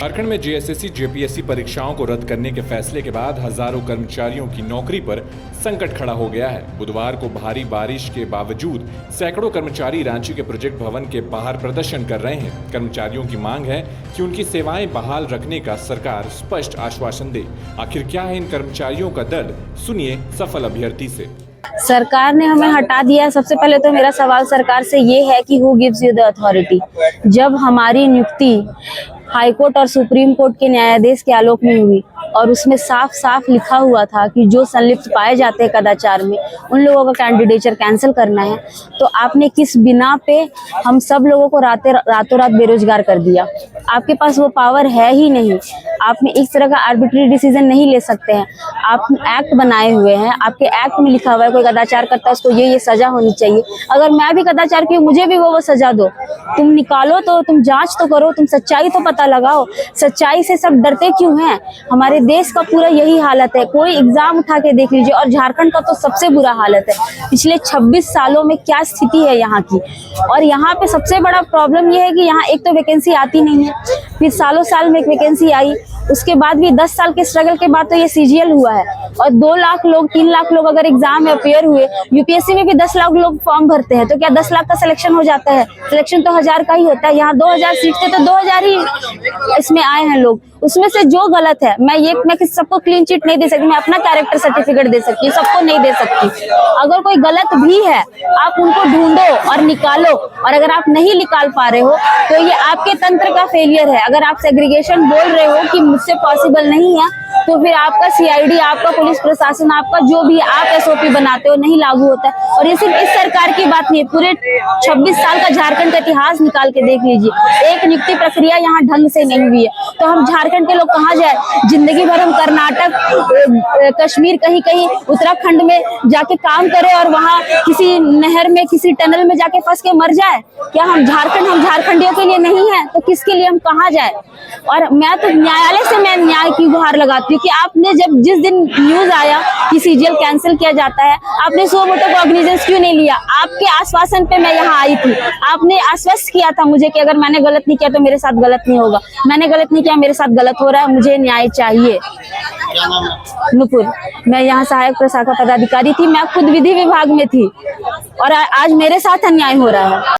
झारखंड में JSSC JPSC परीक्षाओं को रद्द करने के फैसले के बाद हजारों कर्मचारियों की नौकरी पर संकट खड़ा हो गया है। बुधवार को भारी बारिश के बावजूद सैकड़ों कर्मचारी रांची के प्रोजेक्ट भवन के बाहर प्रदर्शन कर रहे हैं। कर्मचारियों की मांग है कि उनकी सेवाएं बहाल रखने का सरकार स्पष्ट आश्वासन दे। आखिर क्या है इन कर्मचारियों का दर्द, सुनिए सफल अभ्यर्थी से। सरकार ने हमें हटा दिया है। सबसे पहले तो मेरा सवाल सरकार से ये है कि who gives you the authority. जब हमारी नियुक्ति हाई कोर्ट और सुप्रीम कोर्ट के न्यायाधीश के आलोक में हुई और उसमें साफ साफ लिखा हुआ था कि जो संलिप्त पाए जाते हैं कदाचार में उन लोगों का कैंडिडेचर कैंसिल करना है, तो आपने किस बिना पे हम सब लोगों को रातों रात बेरोजगार कर दिया। आपके पास वो पावर है ही नहीं। आपने इस तरह का आर्बिट्री डिसीजन नहीं ले सकते हैं। आप एक्ट बनाए हुए हैं, आपके एक्ट में लिखा हुआ है कोई कदाचार करता है उसको ये सजा होनी चाहिए। अगर मैं भी कदाचार की मुझे भी वो सजा दो। तुम निकालो तो, तुम जांच तो करो, तुम सच्चाई तो पता लगाओ। सच्चाई से सब डरते क्यों हैं? हमारे देश का पूरा यही हालत है। कोई एग्जाम उठा के देख लीजिए, और झारखंड का तो सबसे बुरा हालत है। पिछले 26 सालों में क्या स्थिति है यहाँ की। और यहाँ पे सबसे बड़ा प्रॉब्लम ये है कि यहाँ एक तो वैकेंसी आती नहीं है, फिर सालों साल में एक वैकेंसी आई, उसके बाद भी 10 साल के स्ट्रगल के बाद तो ये सीजीएल हुआ है। और 2 लाख लोग 3 लाख लोग अगर एग्जाम में अपेयर हुए, यूपीएससी में भी 10 लाख लोग फॉर्म भरते हैं, तो क्या 10 लाख का सिलेक्शन हो जाता है? सिलेक्शन तो 1000 का ही होता है। यहाँ 2000 सीट थे तो 2000 ही इसमें आए हैं लोग। उसमें से जो गलत है, मैं सबको क्लीन चिट नहीं दे सकती, मैं अपना कैरेक्टर सर्टिफिकेट दे सकती हूँ, सबको नहीं दे सकती। अगर कोई गलत भी है आप उनको ढूंढो और निकालो, और अगर आप नहीं निकाल पा रहे हो तो ये आपके तंत्र का फेलियर है। अगर आप सेग्रीगेशन बोल रहे हो कि मुझसे पॉसिबल नहीं है, तो फिर आपका सीआईडी, आपका पुलिस प्रशासन, आपका जो भी आप एसओपी बनाते हो नहीं लागू होता है। और ये सिर्फ इस सरकार की बात नहीं है, पूरे 26 साल का झारखंड का इतिहास निकाल के देख लीजिए, एक नियुक्ति प्रक्रिया यहाँ ढंग से नहीं हुई है। तो हम झारखंड के लोग कहाँ जाए? जिंदगी भर हम कर्नाटक, कश्मीर, कहीं कहीं उत्तराखंड में जाके काम करें और वहाँ किसी नहर में, किसी टनल में जाके फंस के मर जाए? क्या हम झारखंडियों के लिए नहीं है तो किसके लिए हम कहाँ जाए? और मैं तो न्यायालय से मैं न्याय की गुहार लगाती हूँ कि आपने जिस दिन न्यूज आया कि सीजीएल कैंसिल किया जाता है, आपने सो मोटो कॉग्निजेंस क्यों नहीं लिया? आपके आश्वासन पे मैं यहाँ आई थी। आपने आश्वस्त किया था मुझे कि अगर मैंने गलत नहीं किया तो मेरे साथ गलत नहीं होगा। मैंने गलत नहीं किया, मेरे साथ गलत हो रहा है, मुझे न्याय चाहिए। नुपुर, मैं यहाँ सहायक प्रशाखा पदाधिकारी थी, मैं खुद विधि विभाग में थी और आज मेरे साथ अन्याय हो रहा है।